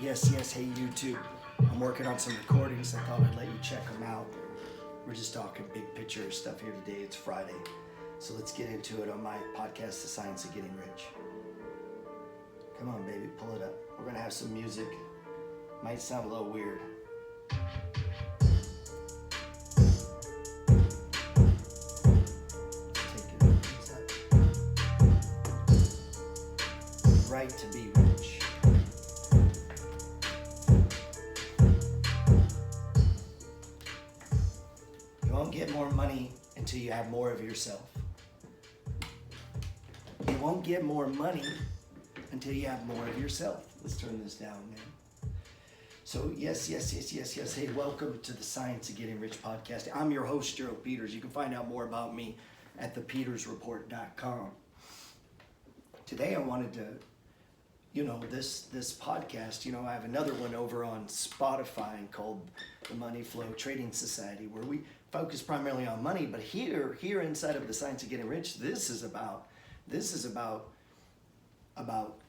Yes, hey YouTube. I'm working on some recordings. I thought I'd let you check them out. We're just talking big picture stuff here today. It's Friday. So let's get into it on my podcast, The Science of Getting Rich. Come on, baby, pull it up. We're gonna have some music. Might sound a little weird. Take it easy. Right to be rich. You won't get more money until you have more of yourself. You won't get more money until you have more of yourself. Let's turn this down, man. So yes. Hey, welcome to the Science of Getting Rich podcast. I'm your host, Gerald Peters. You can find out more about me at thepetersreport.com. Today I wanted to, this podcast, I have another one over on Spotify called the Money Flow Trading Society, where we focus primarily on money, but here inside of the Science of Getting Rich, this is about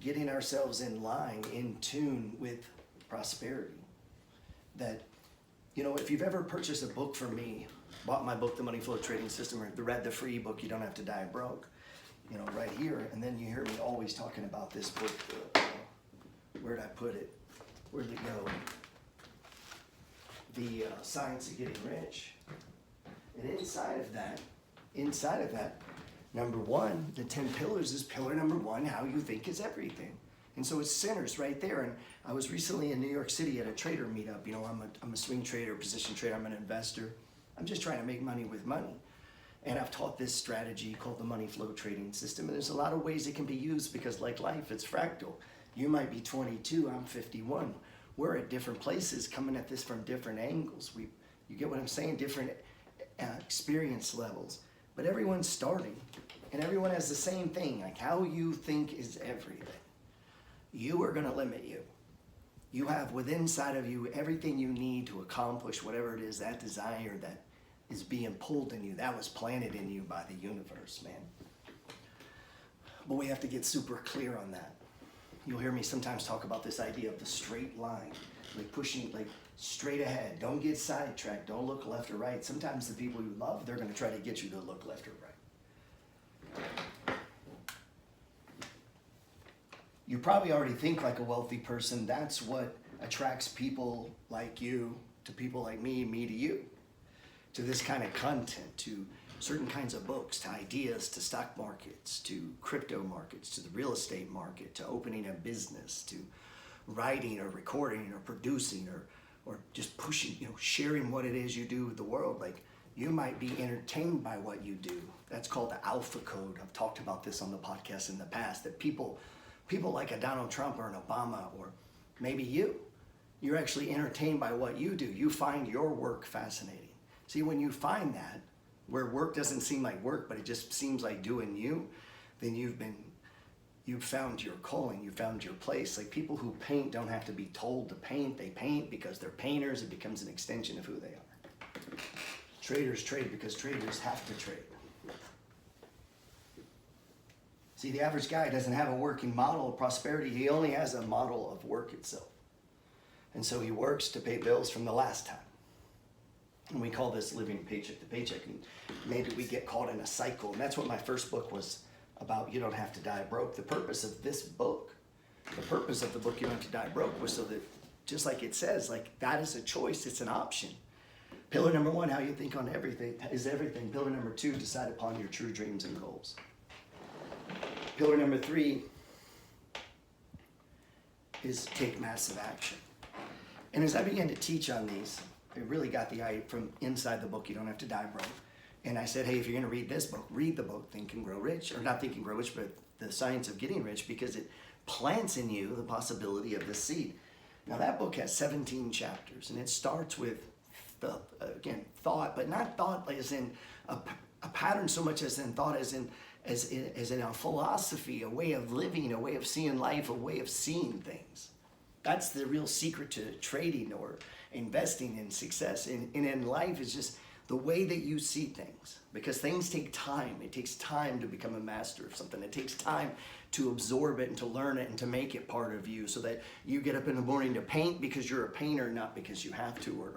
getting ourselves in line, in tune with prosperity. That, if you've ever purchased a book from me, bought my book, The Money Flow Trading System, or read the free book, You Don't Have to Die Broke, right here, and then you hear me always talking about this book. Where'd I put it? Where'd it go? The Science of Getting Rich. And inside of that, number one, the 10 pillars is pillar number one, how you think is everything. And so it centers right there. And I was recently in New York City at a trader meetup. I'm a swing trader, position trader, I'm an investor. I'm just trying to make money with money. And I've taught this strategy called the Money Flow Trading System. And there's a lot of ways it can be used because like life, it's fractal. You might be 22, I'm 51. We're at different places coming at this from different angles. You get what I'm saying? Different experience levels. But everyone's starting. And everyone has the same thing. Like how you think is everything. You are going to limit you. You have within inside of you everything you need to accomplish whatever it is, that desire that is being pulled in you. That was planted in you by the universe, man. But we have to get super clear on that. You'll hear me sometimes talk about this idea of the straight line, like pushing like straight ahead. Don't get sidetracked. Don't look left or right. Sometimes the people you love, they're going to try to get you to look left or right. You probably already think like a wealthy person. That's what attracts people like you to people like me to you, to this kind of content, to certain kinds of books, to ideas, to stock markets, to crypto markets, to the real estate market, to opening a business, to writing or recording or producing or just pushing, sharing what it is you do with the world. Like you might be entertained by what you do. That's called the alpha code. I've talked about this on the podcast in the past, that people like a Donald Trump or an Obama or maybe you're actually entertained by what you do. You find your work fascinating. See, when you find that, where work doesn't seem like work, but it just seems like doing you, then you've found your calling, you found your place. Like people who paint don't have to be told to paint. They paint because they're painters. It becomes an extension of who they are. Traders trade because traders have to trade. See, the average guy doesn't have a working model of prosperity. He only has a model of work itself. And so he works to pay bills from the last time. And we call this living paycheck to paycheck. And maybe we get caught in a cycle. And that's what my first book was about. You Don't Have to Die Broke. The purpose of this book, the purpose of the book You Don't Have to Die Broke, was so that, just like it says, like that is a choice. It's an option. Pillar number one, how you think on everything is everything. Pillar number two, decide upon your true dreams and goals. Pillar number three is take massive action. And as I began to teach on these, I really got the idea from inside the book, You Don't Have to Die Broke. And I said, hey, if you're going to read this book, read the book, Think and Grow Rich. Or not Think and Grow Rich, but The Science of Getting Rich, because it plants in you the possibility of the seed. Now that book has 17 chapters, and it starts with, thought, but not thought as in a pattern so much as in thought as in a philosophy, a way of living, a way of seeing life, a way of seeing things. That's the real secret to trading or investing in success. And in life is just the way that you see things, because things take time. It takes time to become a master of something. It takes time to absorb it and to learn it and to make it part of you, so that you get up in the morning to paint because you're a painter, not because you have to, or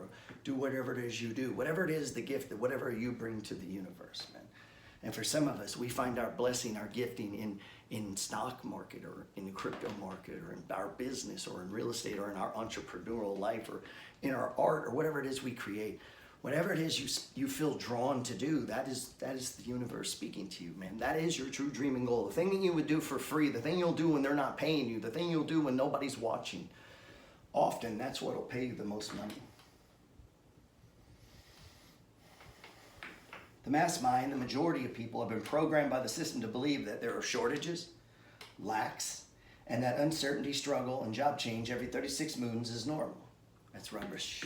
do whatever it is you do. Whatever it is, the gift, whatever you bring to the universe, man. And for some of us, we find our blessing, our gifting in stock market, or in the crypto market, or in our business, or in real estate, or in our entrepreneurial life, or in our art, or whatever it is we create. Whatever it is you feel drawn to do, that is the universe speaking to you, man. That is your true dream and goal. The thing that you would do for free, the thing you'll do when they're not paying you, the thing you'll do when nobody's watching. Often, that's what'll pay you the most money. The mass mind, the majority of people have been programmed by the system to believe that there are shortages, lacks, and that uncertainty, struggle, and job change every 36 moons is normal. That's rubbish.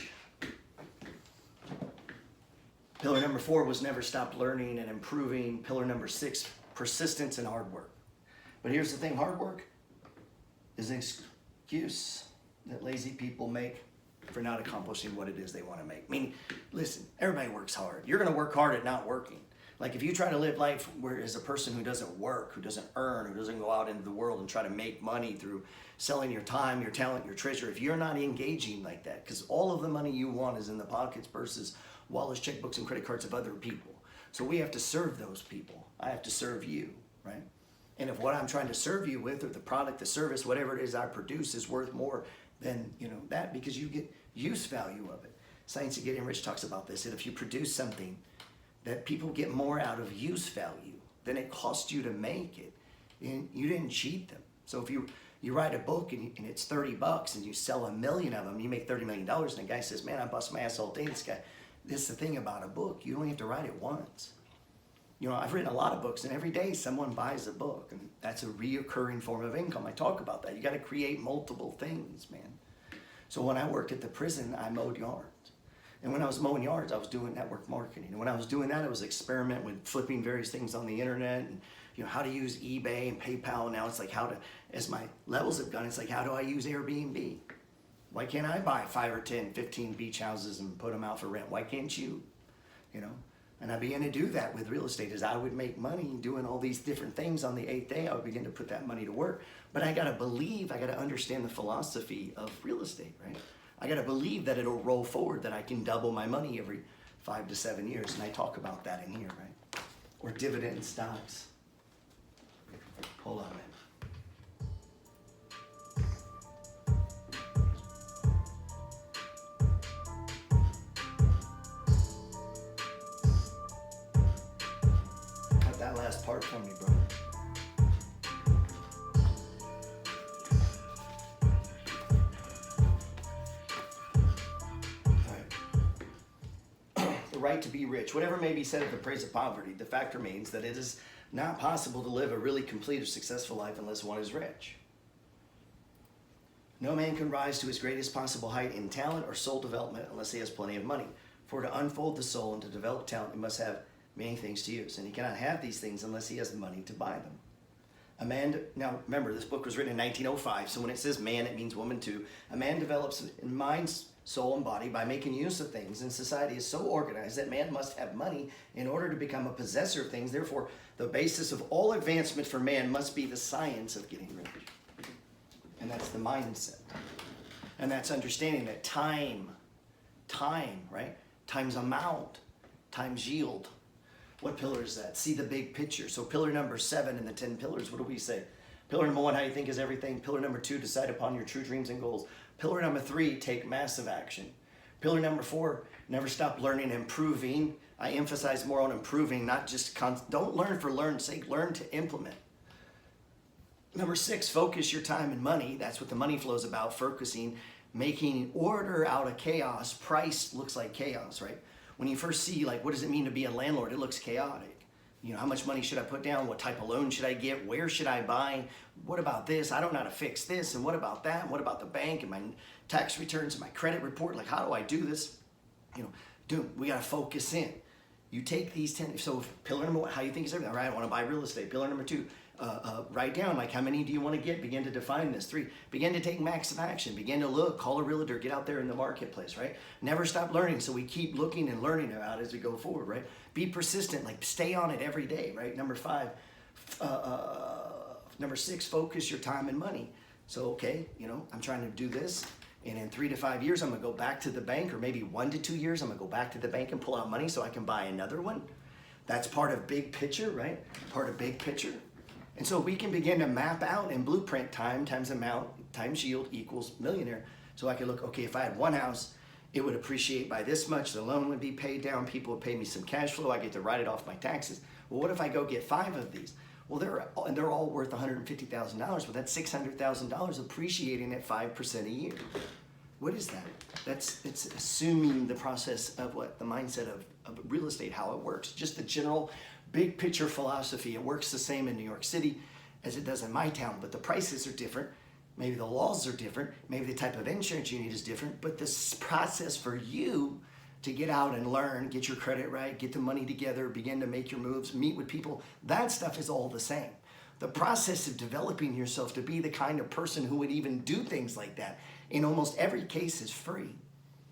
Pillar number 4 was never stop learning and improving. Pillar number 6, persistence and hard work. But here's the thing, hard work is an excuse that lazy people make for not accomplishing what it is they want to make. I mean, listen, everybody works hard. You're going to work hard at not working. Like if you try to live life where as a person who doesn't work, who doesn't earn, who doesn't go out into the world and try to make money through selling your time, your talent, your treasure, if you're not engaging like that, because all of the money you want is in the pockets, purses, wallets, checkbooks, and credit cards of other people. So we have to serve those people. I have to serve you, right? And if what I'm trying to serve you with, or the product, the service, whatever it is I produce is worth more than, that, because you get use value of it. Science of Getting Rich talks about this, that if you produce something that people get more out of use value than it cost you to make it, and you didn't cheat them. So if you write a book and it's $30 and you sell 1 million of them, you make $30 million, and the guy says, man, I bust my ass all day. This is the thing about a book. You only have to write it once. I've written a lot of books, and every day someone buys a book, and that's a reoccurring form of income. I talk about that. You got to create multiple things, man. So when I worked at the prison, I mowed yards. And when I was mowing yards, I was doing network marketing. And when I was doing that, I was experimenting with flipping various things on the internet, and how to use eBay and PayPal. Now it's like as my levels have gone, it's like, how do I use Airbnb? Why can't I buy 5 or 10, 15 beach houses and put them out for rent? Why can't you? And I began to do that with real estate. As I would make money doing all these different things, on the 8th day, I would begin to put that money to work. But I got to understand the philosophy of real estate, right? I got to believe that it'll roll forward, that I can double my money every 5 to 7 years. And I talk about that in here, right? Or dividend stocks. Hold on a minute. Cut that last part for me, brother. Right to be rich. Whatever may be said of the praise of poverty, the fact remains that it is not possible to live a really complete or successful life unless one is rich. No man can rise to his greatest possible height in talent or soul development unless he has plenty of money. For to unfold the soul and to develop talent, he must have many things to use, and he cannot have these things unless he has the money to buy them. Now remember, this book was written in 1905, so when it says man, it means woman too. A man develops in mind, soul, and body by making use of things, and society is so organized that man must have money in order to become a possessor of things. Therefore, the basis of all advancement for man must be the science of getting rich. And that's the mindset. And that's understanding that time, right? Times amount, times yield. What pillar is that? See the big picture. So pillar number 7 in the 10 pillars, what do we say? Pillar number 1, how you think is everything. Pillar number 2, decide upon your true dreams and goals. Pillar number 3, take massive action. Pillar number 4, never stop learning and improving. I emphasize more on improving, not just, don't learn for learn's sake, learn to implement. Number 6, focus your time and money. That's what the money flow is about, focusing, making order out of chaos. Price looks like chaos, right? When you first see, like, what does it mean to be a landlord? It looks chaotic. How much money should I put down? What type of loan should I get? Where should I buy? What about this? I don't know how to fix this. And what about that? And what about the bank and my tax returns and my credit report? Like, how do I do this? We got to focus in. You take these 10. So pillar number 1, how you think is everything. All right, I want to buy real estate. Pillar number 2, write down, like, how many do you want to get? Begin to define this. 3, begin to take massive action. Begin to look, call a realtor, get out there in the marketplace, right? Never stop learning, so we keep looking and learning about it as we go forward, right? Be persistent, like stay on it every day, right? Number 5, number 6, focus your time and money. So, okay, you know, I'm trying to do this, and in 3 to 5 years, I'm gonna go back to the bank, or maybe 1 to 2 years, I'm gonna go back to the bank and pull out money so I can buy another one. That's part of big picture, right? Part of big picture. And so we can begin to map out and blueprint time times amount times yield equals millionaire. So I can look, okay, if I had one house, it would appreciate by this much, the loan would be paid down, people would pay me some cash flow, I get to write it off my taxes. Well, what if I go get 5 of these? Well, they're all worth $150,000, but that's $600,000 appreciating at 5% a year. What is that? It's assuming the process of what the mindset of real estate, how it works. Just the general big picture philosophy. It works the same in New York City as it does in my town, but the prices are different. Maybe the laws are different. Maybe the type of insurance you need is different, but this process for you to get out and learn, get your credit right, get the money together, begin to make your moves, meet with people, that stuff is all the same. The process of developing yourself to be the kind of person who would even do things like that in almost every case is free.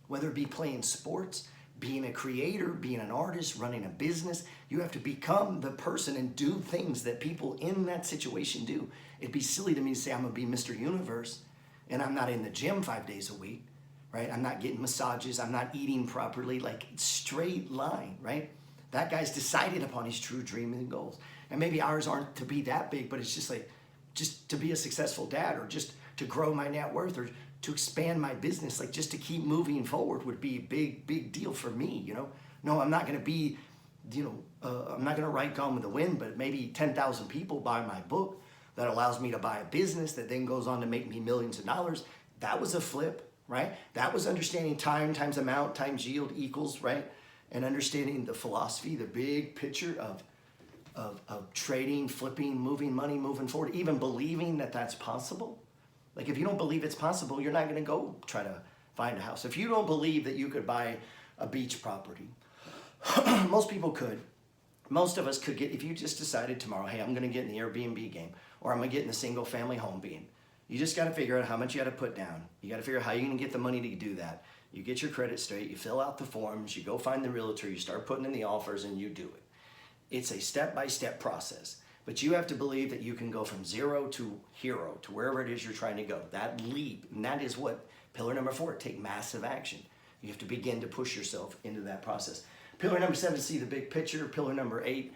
Whether it be playing sports, being a creator, being an artist, running a business, you have to become the person and do things that people in that situation do. It'd be silly to me to say I'm gonna be Mr. Universe and I'm not in the gym 5 days a week, right? I'm not getting massages, I'm not eating properly, like straight line, right? That guy's decided upon his true dreams and goals. And maybe ours aren't to be that big, but it's just like, just to be a successful dad, or just to grow my net worth, or to expand my business, like just to keep moving forward would be a big, big deal for me, you know? No, I'm not gonna be, I'm not gonna write Gone with the Wind, but maybe 10,000 people buy my book that allows me to buy a business that then goes on to make me millions of dollars. That was a flip, right? That was understanding time times amount times yield equals, right? And understanding the philosophy, the big picture of trading, flipping, moving money, moving forward, even believing that that's possible. Like if you don't believe it's possible, you're not gonna go try to find a house. If you don't believe that you could buy a beach property, most people could. Most of us could get, if you just decided tomorrow, hey, I'm gonna get in the Airbnb game, or I'm gonna get in the single family home game. You just gotta figure out how much you gotta put down. You gotta figure out how you're gonna get the money to do that. You get your credit straight, you fill out the forms, you go find the realtor, you start putting in the offers, and you do it. It's a step-by-step process. But you have to believe that you can go from 0 to hero, to wherever it is you're trying to go. That leap, and that is what pillar number 4, take massive action. You have to begin to push yourself into that process. Pillar number 7, see the big picture. Pillar number 8,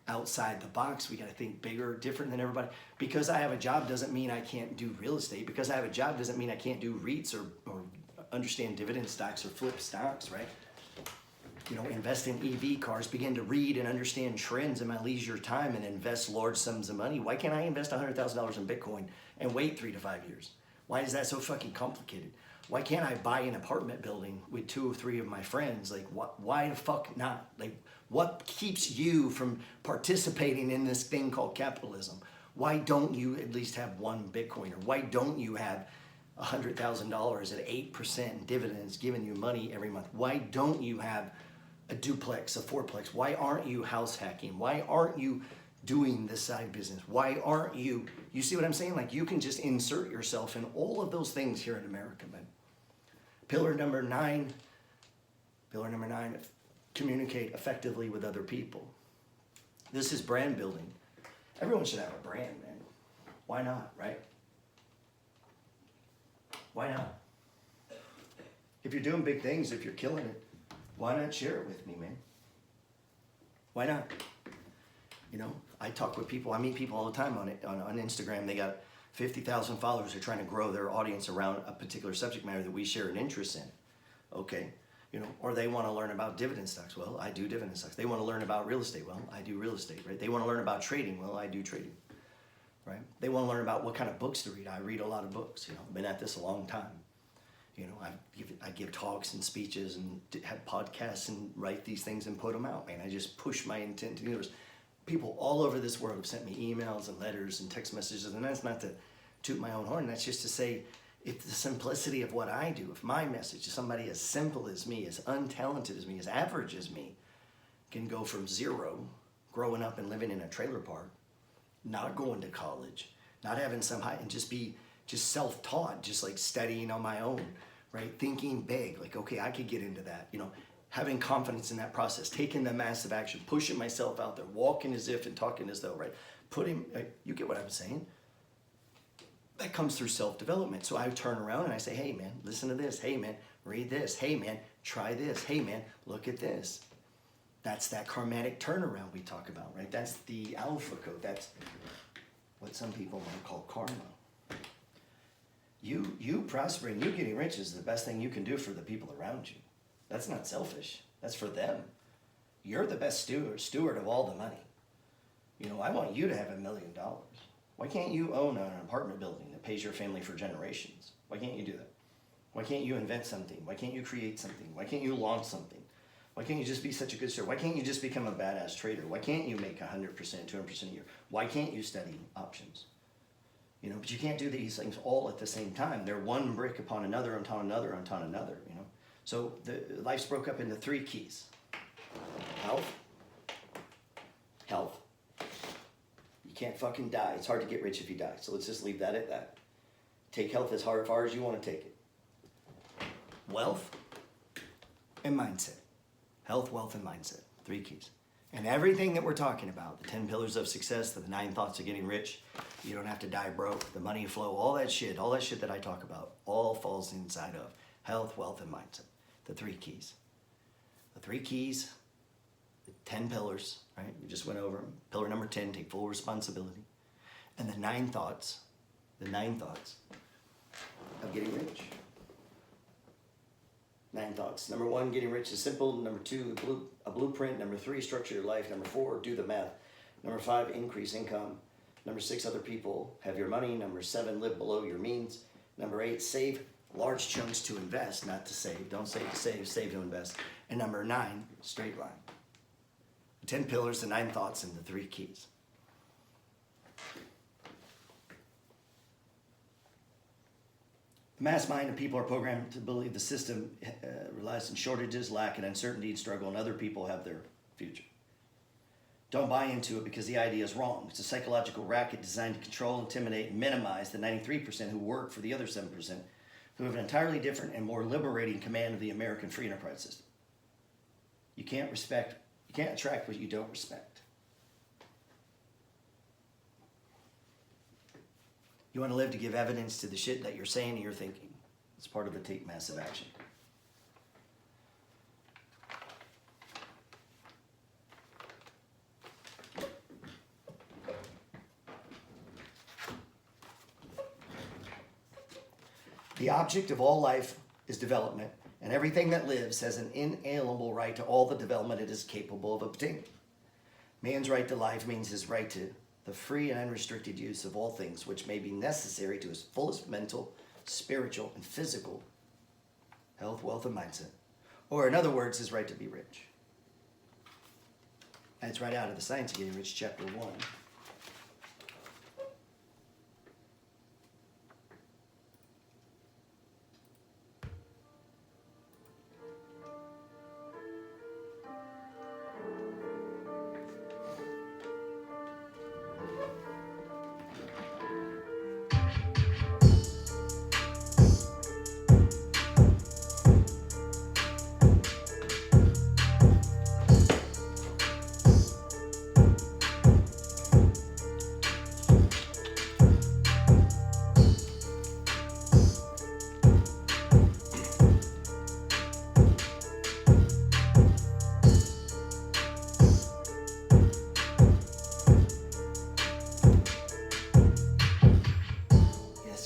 outside the box. We got to think bigger, different than everybody. Because I have a job doesn't mean I can't do real estate. Because I have a job doesn't mean I can't do REITs or understand dividend stocks or flip stocks, right? You know, invest in EV cars, begin to read and understand trends in my leisure time and invest large sums of money. Why can't I invest $100,000 in Bitcoin and wait 3 to 5 years? Why is that so fucking complicated? Why can't I buy an apartment building with 2 or 3 of my friends? Like, why the fuck not? Like, what keeps you from participating in this thing called capitalism? Why don't you at least have 1 Bitcoin? Or why don't you have $100,000 at 8% dividends giving you money every month? Why don't you have a duplex, a fourplex? Why aren't you house hacking? Why aren't you doing this side business? Why aren't you see what I'm saying? Like, you can just insert yourself in all of those things here in America, man. Pillar number 9, communicate effectively with other people. This is brand building. Everyone should have a brand, man. Why not, right? Why not? If you're doing big things, if you're killing it, why not share it with me, man? Why not? You know, I talk with people, I meet people all the time on Instagram. They got 50,000 followers who are trying to grow their audience around a particular subject matter that we share an interest in. Okay, you know, or they want to learn about dividend stocks. Well, I do dividend stocks. They want to learn about real estate. Well, I do real estate, right? They want to learn about trading. Well, I do trading, right? They want to learn about what kind of books to read. I read a lot of books, you know, been at this a long time. You know, I give talks and speeches and have podcasts and write these things and put them out, man. I just push my intent to the universe. People all over this world have sent me emails and letters and text messages, and that's not to toot my own horn. That's just to say, if the simplicity of what I do, if my message, if somebody as simple as me, as untalented as me, as average as me, can go from 0, growing up and living in a trailer park, not going to college, not having some high, and just self-taught, just like studying on my own, right? Thinking big, like, okay, I could get into that, having confidence in that process, taking the massive action, pushing myself out there, walking as if and talking as though, right? You get what I'm saying? That comes through self-development. So I turn around and I say, hey man, listen to this. Hey man, read this. Hey man, try this. Hey man, look at this. That's that karmatic turnaround we talk about, right? That's the alpha code. That's what some people want to call karma. You prospering, you getting rich is the best thing you can do for the people around you. That's not selfish. That's for them. You're the best steward of all the money. I want you to have $1 million. Why can't you own an apartment building that pays your family for generations? Why can't you do that? Why can't you invent something? Why can't you create something? Why can't you launch something? Why can't you just be such a good steward? Why can't you just become a badass trader? Why can't you make 100%, 200% a year? Why can't you study options? But you can't do these things all at the same time. They're one brick upon another, upon another, upon another, So life's broke up into 3 keys. Health. You can't fucking die. It's hard to get rich if you die. So let's just leave that at that. Take health as far as you want to take it. Wealth and mindset. Health, wealth, and mindset. 3 keys. And everything that we're talking about, the 10 pillars of success, the 9 thoughts of getting rich, you don't have to die broke, the money flow, all that shit that I talk about, all falls inside of health, wealth, and mindset. The 3 keys. The 3 keys, the 10 pillars, right? We just went over them. Pillar number 10, take full responsibility. And the 9 thoughts of getting rich. 9 thoughts. Number 1, getting rich is simple. Number 2, a blueprint. Number 3, structure your life. Number 4, do the math. Number 5, increase income. Number 6, other people have your money. Number 7, live below your means. Number 8, save large chunks to invest, not to save. Don't save to save, save to invest. And number 9, straight line. The 10 pillars, the 9 thoughts, and the 3 keys. The mass mind of people are programmed to believe the system relies on shortages, lack, and uncertainty, and struggle, and other people have their future. Don't buy into it because the idea is wrong. It's a psychological racket designed to control, intimidate, and minimize the 93% who work for the other 7% who have an entirely different and more liberating command of the American free enterprise system. You can't attract what you don't respect. You want to live to give evidence to the shit that you're saying and you're thinking. It's part of the take massive action. The object of all life is development, and everything that lives has an inalienable right to all the development it is capable of obtaining. Man's right to life means his right to the free and unrestricted use of all things which may be necessary to his fullest mental, spiritual, and physical health, wealth, and mindset. Or in other words, his right to be rich. That's right out of the Science of Getting Rich, chapter 1.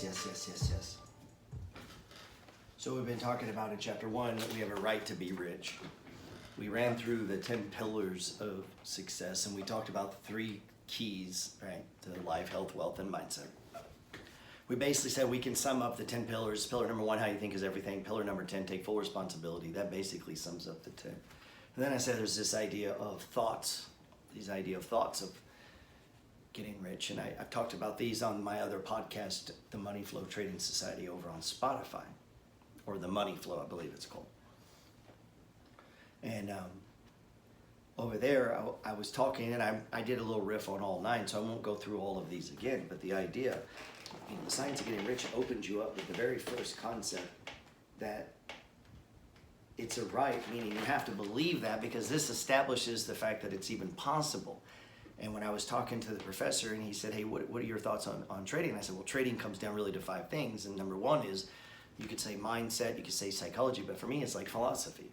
Yes. So we've been talking about in chapter 1 that we have a right to be rich. We ran through the 10 pillars of success, and we talked about the 3 keys, right, to life, health, wealth, and mindset. We basically said we can sum up the 10 pillars. Pillar number 1, how you think is everything. Pillar number 10, take full responsibility. That basically sums up the 10. And then I said there's this idea of thoughts, of getting rich. And I've talked about these on my other podcast, the Money Flow Trading Society, over on Spotify, or the Money Flow, I believe it's called. And over there, I was talking, and I did a little riff on all 9, so I won't go through all of these again, but the idea, the Science of Getting Rich opens you up with the very first concept that it's a right, meaning you have to believe that, because this establishes the fact that it's even possible. And when I was talking to the professor, and he said, hey, what are your thoughts on trading? And I said, well, trading comes down really to 5 things. And number 1 is, you could say mindset, you could say psychology, but for me, it's like philosophy.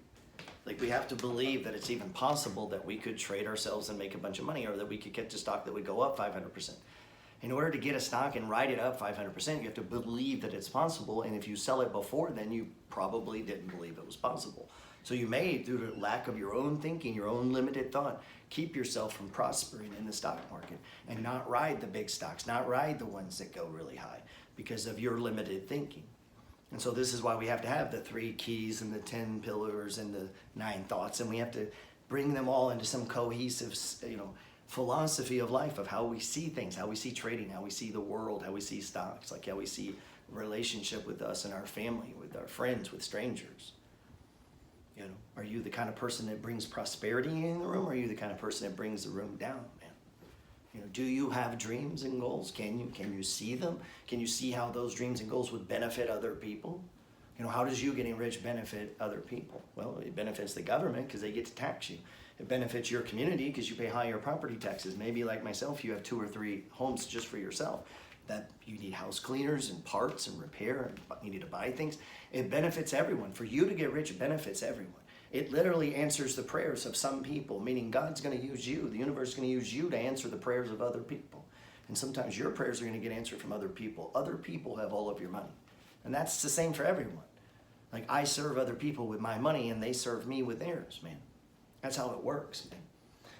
Like, we have to believe that it's even possible that we could trade ourselves and make a bunch of money, or that we could get to stock that would go up 500%. In order to get a stock and ride it up 500%, you have to believe that it's possible. And if you sell it before, then you probably didn't believe it was possible. So you may, through the lack of your own thinking, your own limited thought, keep yourself from prospering in the stock market and not ride the big stocks, not ride the ones that go really high because of your limited thinking. And so this is why we have to have the 3 keys and the 10 pillars and the 9 thoughts, and we have to bring them all into some cohesive, philosophy of life, of how we see things, how we see trading, how we see the world, how we see stocks, like how we see relationship with us and our family, with our friends, with strangers. Are you the kind of person that brings prosperity in the room, or are you the kind of person that brings the room down, man? Do you have dreams and goals? Can you see them? Can you see how those dreams and goals would benefit other people? How does you getting rich benefit other people? Well, it benefits the government because they get to tax you. It benefits your community because you pay higher property taxes. Maybe like myself, you have 2 or 3 homes just for yourself that you need house cleaners and parts and repair, and you need to buy things. It benefits everyone. For you to get rich, it benefits everyone. It literally answers the prayers of some people, meaning God's going to use you. The universe is going to use you to answer the prayers of other people. And sometimes your prayers are going to get answered from other people. Other people have all of your money. And that's the same for everyone. Like, I serve other people with my money, and they serve me with theirs, man. That's how it works, man.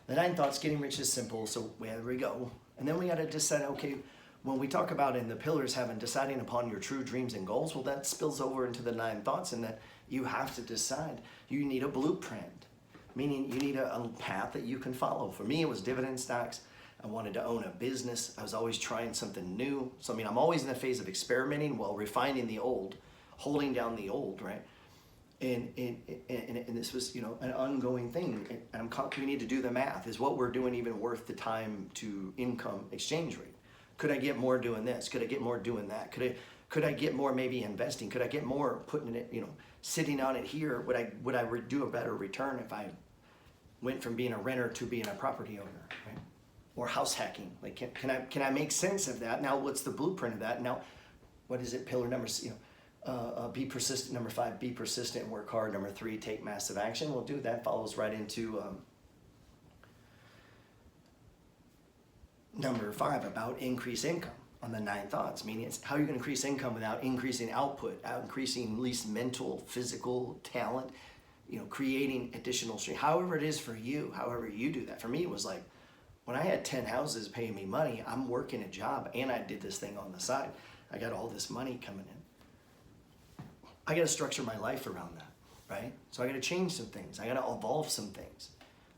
The 9 thoughts, getting rich is simple, so there we go. And then we got to decide, okay, when we talk about in the pillars deciding upon your true dreams and goals, well, that spills over into the 9 thoughts, and that you have to decide. You need a blueprint, meaning you need a path that you can follow. For me, it was dividend stocks. I wanted to own a business. I was always trying something new. So, I'm always in the phase of experimenting while refining the old, holding down the old, right? And this was, an ongoing thing. And we need to do the math. Is what we're doing even worth the time to income exchange rate? Could I get more doing this? Could I get more doing that? Could I get more maybe investing? Could I get more putting it, sitting on it here? Would I do a better return if I went from being a renter to being a property owner, right? Or house hacking? Like, can I make sense of that? Now, what's the blueprint of that? Now, what is it? Pillar number, be persistent. Number 5, be persistent and work hard. Number 3, take massive action. Well, dude, that follows right into number 5 about increase income on the 9 thoughts, meaning it's how you're going to increase income without increasing output, increasing at least mental, physical talent, creating additional strength. However it is for you, however you do that. For me, it was like, when I had 10 houses paying me money, I'm working a job and I did this thing on the side. I got all this money coming in. I got to structure my life around that, right? So I got to change some things. I got to evolve some things.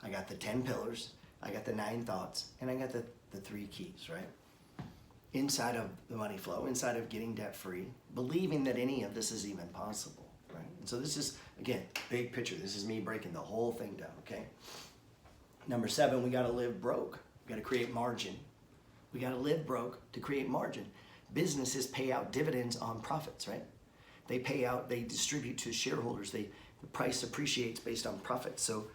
I got the 10 pillars, I got the 9 thoughts, and I got the 3 keys, right? Inside of the money flow, inside of getting debt free, believing that any of this is even possible, right? And so this is, again, big picture. This is me breaking the whole thing down, okay? Number 7, we got to live broke. We got to create margin. We got to live broke to create margin. Businesses pay out dividends on profits, right? They pay out, they distribute to shareholders. The price appreciates based on profits. So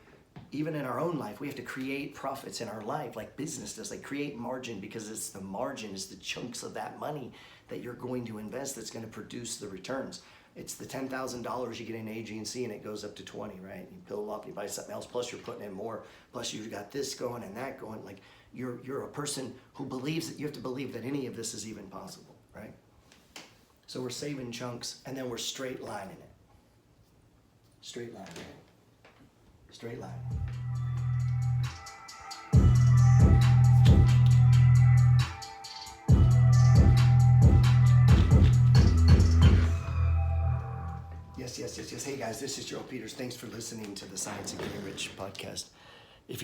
even in our own life, we have to create profits in our life, like business does. Like, create margin, because it's the margin, is the chunks of that money that you're going to invest that's going to produce the returns. It's the $10,000 you get in AG&C and it goes up to 20, right? You build up, you buy something else, plus you're putting in more, plus you've got this going and that going. Like, you're a person who believes that you have to believe that any of this is even possible, right? So we're saving chunks, and then we're straight lining it. Straight line, right? Straight line. Yes. Hey guys, this is Joe Peters. Thanks for listening to the Science of Getting Rich podcast. If you